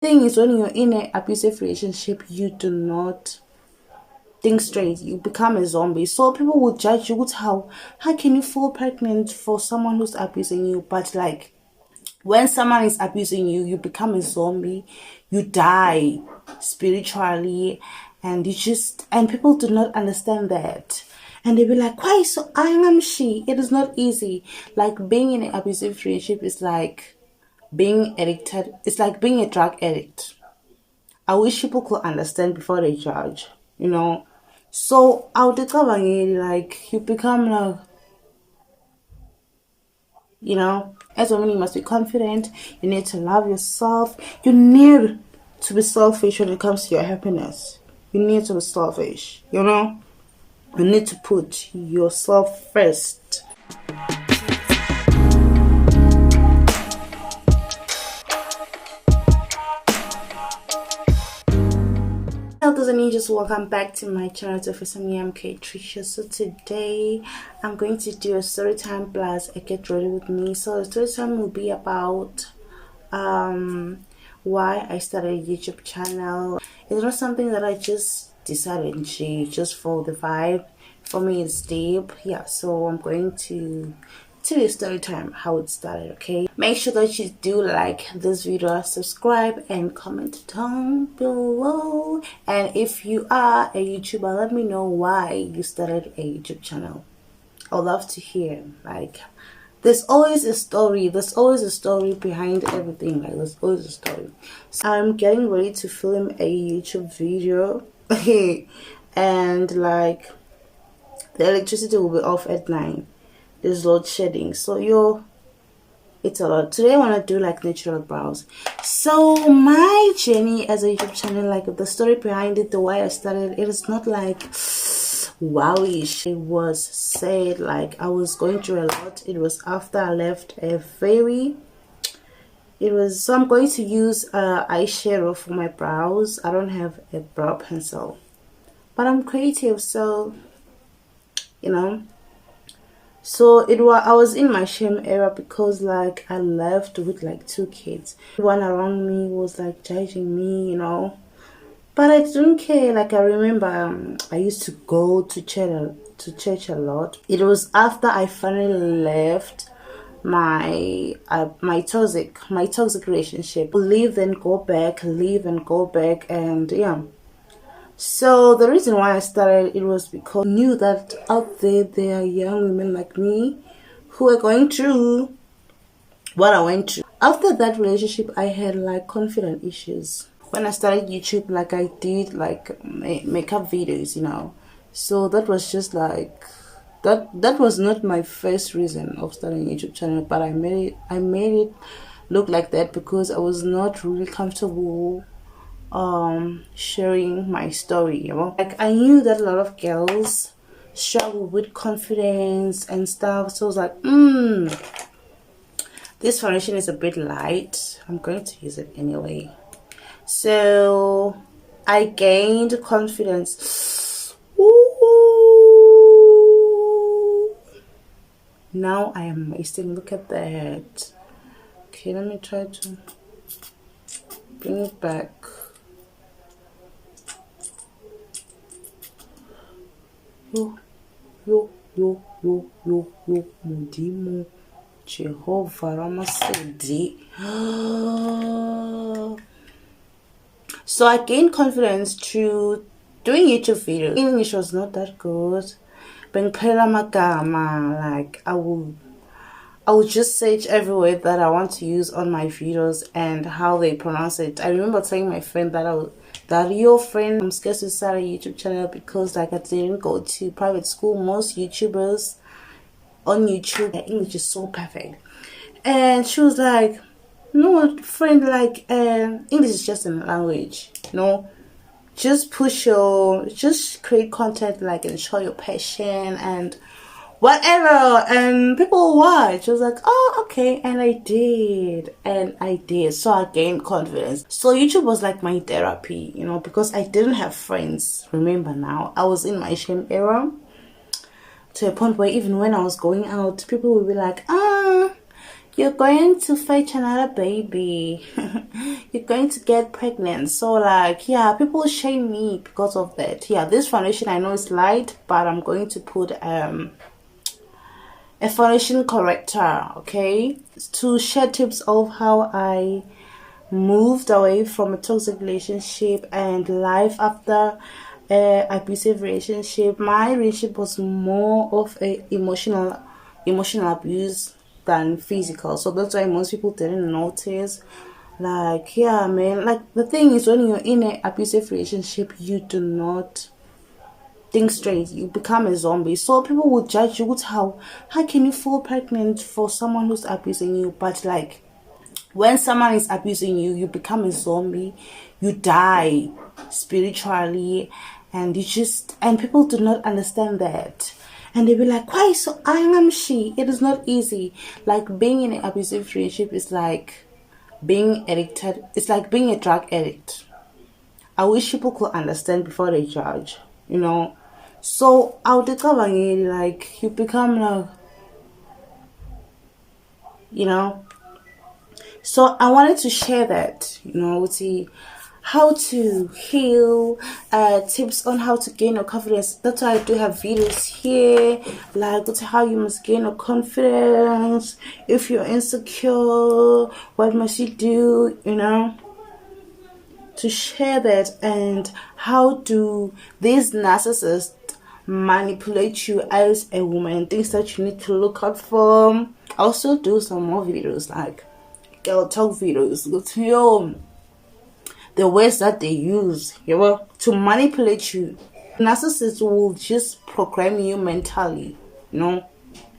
Thing is, when you're in an abusive relationship, you do not think straight. You become a zombie. So people will judge you with how can you fall pregnant for someone who's abusing you? But like when someone is abusing you, you become a zombie. You die spiritually, and people do not understand that. And they be like, why so I am she? It is not easy. Like being in an abusive relationship is like being addicted. It's like being a drug addict. I wish people could understand before they judge, you know. So I'll discover like you become like, you know, as a woman you must be confident, you need to love yourself, you need to be selfish when it comes to your happiness. You need to be selfish, you know? You need to put yourself first. Hello, those are Ninjaz. Welcome back to my channel. To for some MK Trisha. So today I'm going to do a story time plus a get ready with me. So the story time will be about why I started a YouTube channel. It's not something that I just decided to just for the vibe. For me it's deep. Yeah, so I'm going to tell you story time how it started. Okay, make sure that you do like this video, subscribe and comment down below. And if you are a YouTuber, let me know why you started a YouTube channel. I'd love to hear. Like there's always a story behind everything. Like there's always a story. So I'm getting ready to film a YouTube video. And like the electricity will be off at 9. There's load shedding, so it's a lot. Today I want to do like natural brows. So my journey as a YouTube channel, like the story behind it, the way I started, it is not like wowish. It was said like I was going through a lot. It was after I left a ferry. So I'm going to use eyeshadow for my brows. I don't have a brow pencil, but I'm creative, so you know. So I was in my shame era because like I left with like 2 kids. Everyone around me was like judging me, you know, but I didn't care. Like I remember I used to go to church a lot. It was after I finally left my toxic relationship. Leave and go back, and yeah. So the reason why I started it was because I knew that out there are young women like me who are going through what I went through. After that relationship, I had like confidence issues. When I started YouTube, like I did like makeup videos, you know. So that was just like that was not my first reason of starting a YouTube channel, but I made it look like that because I was not really comfortable sharing my story, you know. Like I knew that a lot of girls struggle with confidence and stuff, so I was like, this foundation is a bit light, I'm going to use it anyway. So I gained confidence. Ooh. Now I am wasting. Look at that. Okay, let me try to bring it back. Yo, Mudimo, Jehovah Ramasedi. So I gained confidence through doing YouTube videos. English was not that good. Like I would just search every word that I want to use on my videos and how they pronounce it. I remember telling my friend that your friend, I'm scared to start a YouTube channel because like I didn't go to private school. Most YouTubers on YouTube, their English is so perfect. And she was like, no friend, like English is just a language, you know. Just create content like and show your passion and whatever, and people watch. I was like, oh okay, and I did, so I gained confidence. So YouTube was like my therapy, you know, because I didn't have friends. Remember, now I was in my shame era to a point where even when I was going out, people would be like, you're going to fetch another baby. You're going to get pregnant. So like, yeah, people shame me because of that. Yeah, this foundation I know is light, but I'm going to put a foundation corrector, okay, to share tips of how I moved away from a toxic relationship and life after abusive relationship. My relationship was more of a emotional abuse than physical, so that's why most people didn't notice. Like, yeah, man, like the thing is, when you're in an abusive relationship, you do not think straight. You become a zombie, so people will judge you with how can you fall pregnant for someone who's abusing you. But like, when someone is abusing you, you become a zombie, you die spiritually, and people do not understand that. And they be like, why so I am she? It is not easy. Like, being in an abusive relationship is like being addicted. It's like being a drug addict. I wish people could understand before they judge, you know. So I'll discover like you become like, you know. So I wanted to share that, see how to heal, tips on how to gain your confidence. That's why I do have videos here, like that's how you must gain your confidence. If you're insecure, what must you do, to share that, and how do these narcissists manipulate you as a woman, things that you need to look out for. I also do some more videos like girl talk videos. Go to the words that they use, to manipulate you. Narcissists will just program you mentally, and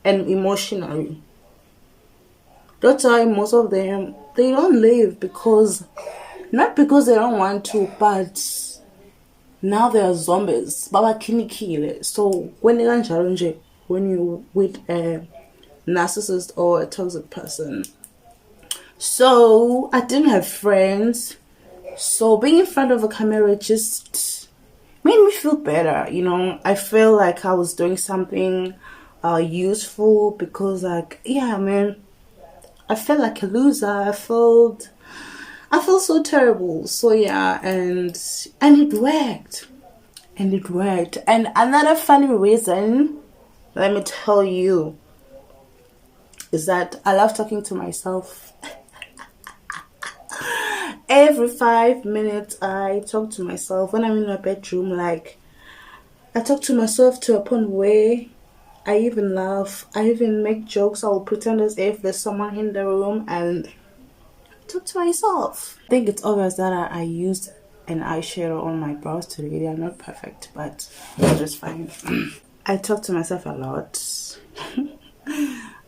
emotionally. That's why most of them, they don't live, not because they don't want to, but now they are zombies. Baba kinikile. So when you with a narcissist or a toxic person. So I didn't have friends. So being in front of a camera just made me feel better. I feel like I was doing something useful, because like, yeah, man, I felt like a loser. I felt so terrible. So yeah, and it worked. And another funny reason, let me tell you, is that I love talking to myself. Every 5 minutes I talk to myself. When I'm in my bedroom, like, I talk to myself to a point where I even laugh. I even make jokes. I will pretend as if there's someone in the room and talk to myself. I think it's obvious that I used an eyeshadow on my brows today. They are not perfect, but it's just fine. I talk to myself a lot.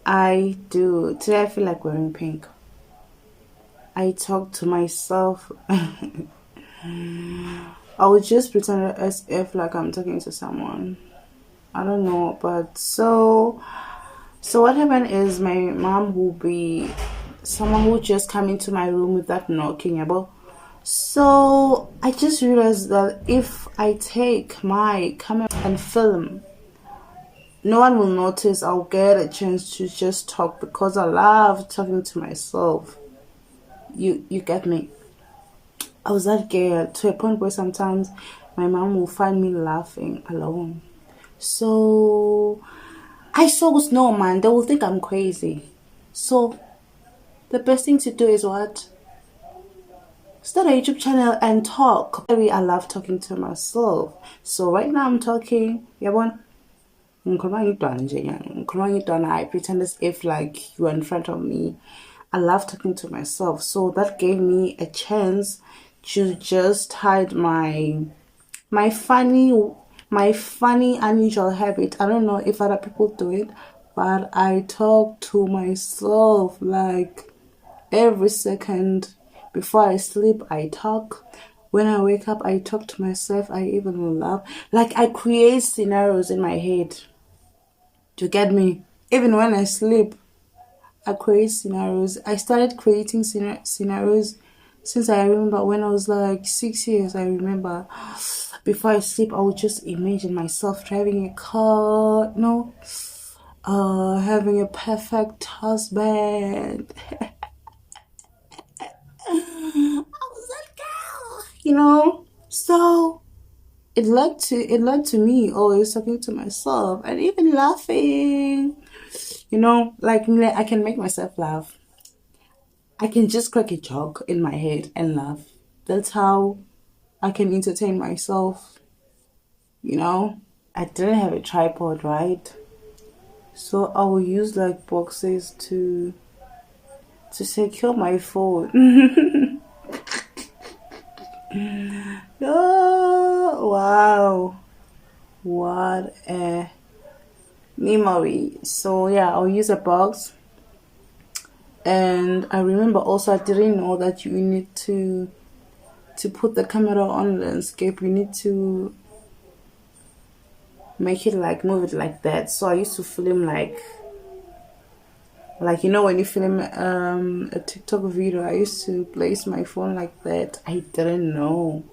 I do. Today I feel like wearing pink. I talk to myself. I would just pretend as if like I'm talking to someone. I don't know, but so what happened is my mom will be someone who just come into my room without knocking about. So I just realized that if I take my camera and film, no one will notice. I'll get a chance to just talk, because I love talking to myself. You get me? I was that girl to a point where sometimes my mom will find me laughing alone. So I saw no, man, they will think I'm crazy. So the best thing to do is what? Start a YouTube channel and talk. I love talking to myself. So right now I'm talking. I pretend as if like you are in front of me. I love talking to myself. So that gave me a chance to just hide my funny unusual habit. I don't know if other people do it, but I talk to myself like every second. Before I sleep, I talk. When I wake up, I talk to myself. I even laugh. Like, I create scenarios in my head. To get me? Even when I sleep, I create scenarios. I started creating scenarios since I remember when I was like 6 years. I remember before I sleep, I would just imagine myself driving a car, having a perfect husband. I was that girl, So it led to me always talking to myself and even laughing. Like I can make myself laugh. I can just crack a joke in my head and laugh. That's how I can entertain myself. I didn't have a tripod, right? So I will use like boxes to secure my phone. Oh, wow. What a memory. So yeah, I'll use a box. And I remember also I didn't know that you need to put the camera on landscape. You need to make it like move it like that. So I used to film like when you film a TikTok video, I used to place my phone like that. I didn't know.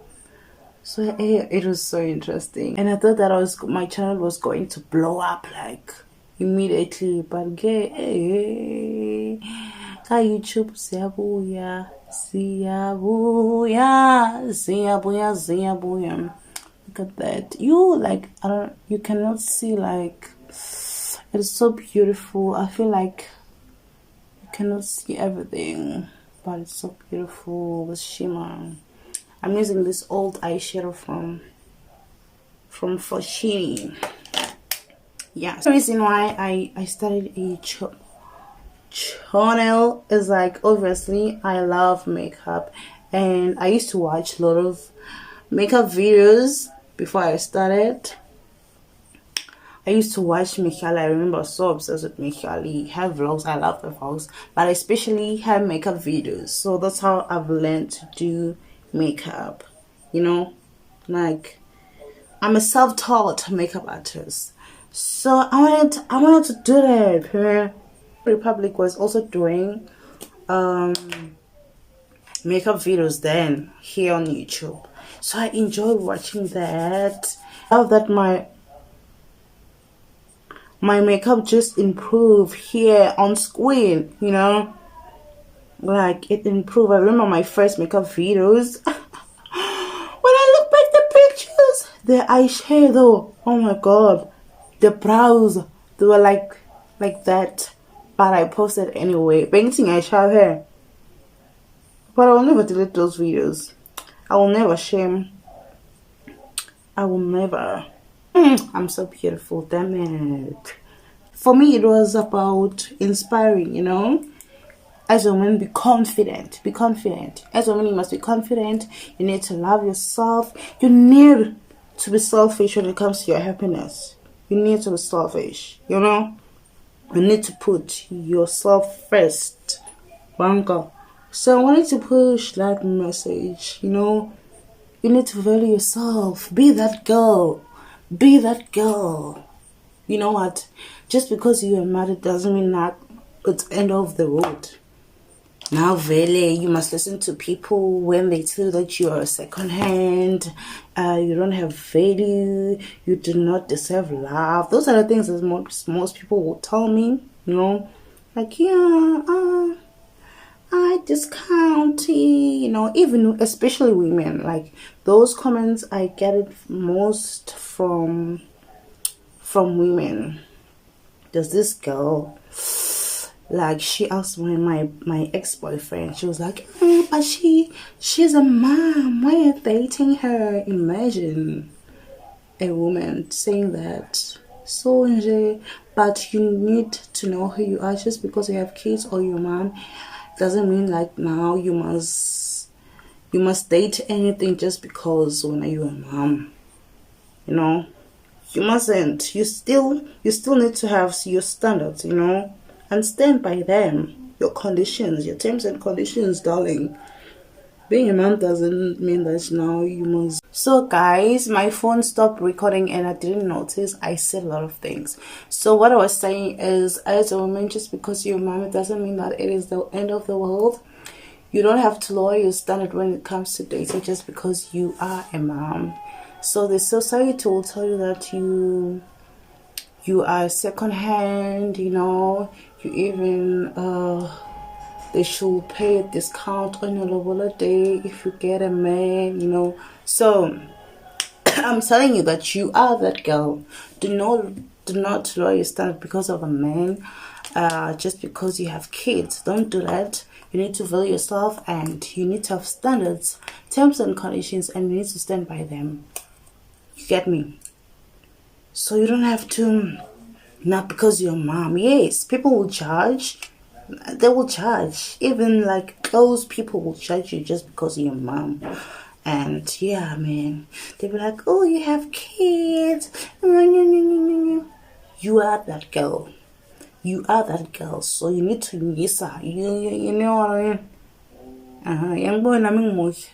So it was so interesting, and I thought that my channel was going to blow up like immediately. But ka YouTube siyabuya, siyabuya, siyabuya, siyabuya. Look at that. You cannot see like it's so beautiful. I feel like you cannot see everything, but it's so beautiful with shimmer. I'm using this old eyeshadow from Foschini. Yeah, the reason why I started a channel is like obviously I love makeup, and I used to watch a lot of makeup videos before I started. I used to watch Michali. I remember I was so obsessed with Michali. Her vlogs, I love the vlogs, but especially her makeup videos. So that's how I've learned to do makeup. Like I'm a self-taught makeup artist. So I wanted to do that. Republic was also doing makeup videos then here on YouTube. So I enjoy watching that. I love that my makeup just improved here on screen, like it improved. I remember my first makeup videos. When I look back the pictures, the eyeshadow, oh my god, the brows, they were like that, but I posted anyway. Painting eyeshadow hair, but I will never delete those videos. I will never shame. I will never. I'm so beautiful, damn it. For me, it was about inspiring, As a woman, be confident. Be confident. As a woman, you must be confident. You need to love yourself. You need to be selfish when it comes to your happiness. You need to be selfish, You need to put yourself first. Banka. So I wanted to push that message, You need to value yourself. Be that girl. Be that girl. You know what? Just because you are married doesn't mean that it's end of the road. Now, really, you must listen to people when they tell you that you are second hand, you don't have value, you do not deserve love. Those are the things that most people will tell me, like, I discount, even especially women. Like those comments, I get it most from women. There's this girl, like she asked my ex-boyfriend. She was like, but she's a mom. Why are you dating her? Imagine a woman saying that. So, but you need to know who you are. Just because you have kids or your mom doesn't mean like now you must date anything just because when you're a mom. You mustn't. You still need to have your standards, and stand by them. Your conditions, your terms and conditions, darling. Being a mom doesn't mean that now you must. So guys, my phone stopped recording and I didn't notice I said a lot of things. So what I was saying is, as a woman, just because you're a mom, it doesn't mean that it is the end of the world. You don't have to lower your standard when it comes to dating just because you are a mom. So the society will tell you that you you are second hand, you know. You even they should pay a discount on your lobola day if you get a man, you know. So I'm telling you that you are that girl. Do not lower your standard because of a man. Just because you have kids, don't do that. You need to value yourself, and you need to have standards, terms and conditions, and you need to stand by them. You get me? So you don't have to, not because you're a mom. Yes, people will judge. They will judge. Even like close people will judge you just because you're a mom. And yeah, man, they'll be like, oh, you have kids. You are that girl. You are that girl. So you need to listen. You know what I mean? Young boy, I'm much.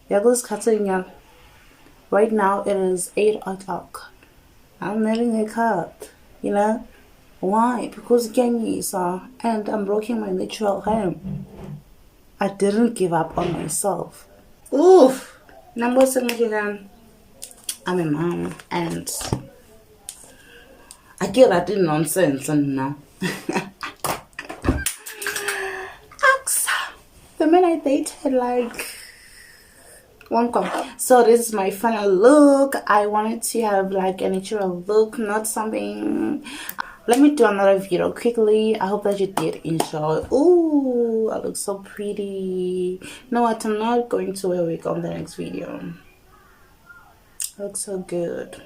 Yeah, those cutting. Right now it is 8 o'clock. I'm having a cut. You know why? Because again, and I'm breaking my natural home. I didn't give up on myself. Oof. Number 7, I'm a mom, and I get that in nonsense and now. The man I dated like one come. So this is my final look. I wanted to have like a natural look, not something. Let me do another video quickly. I hope that you did enjoy. Ooh, I look so pretty. No, what? I'm not going to wear a wig on the next video. I look so good.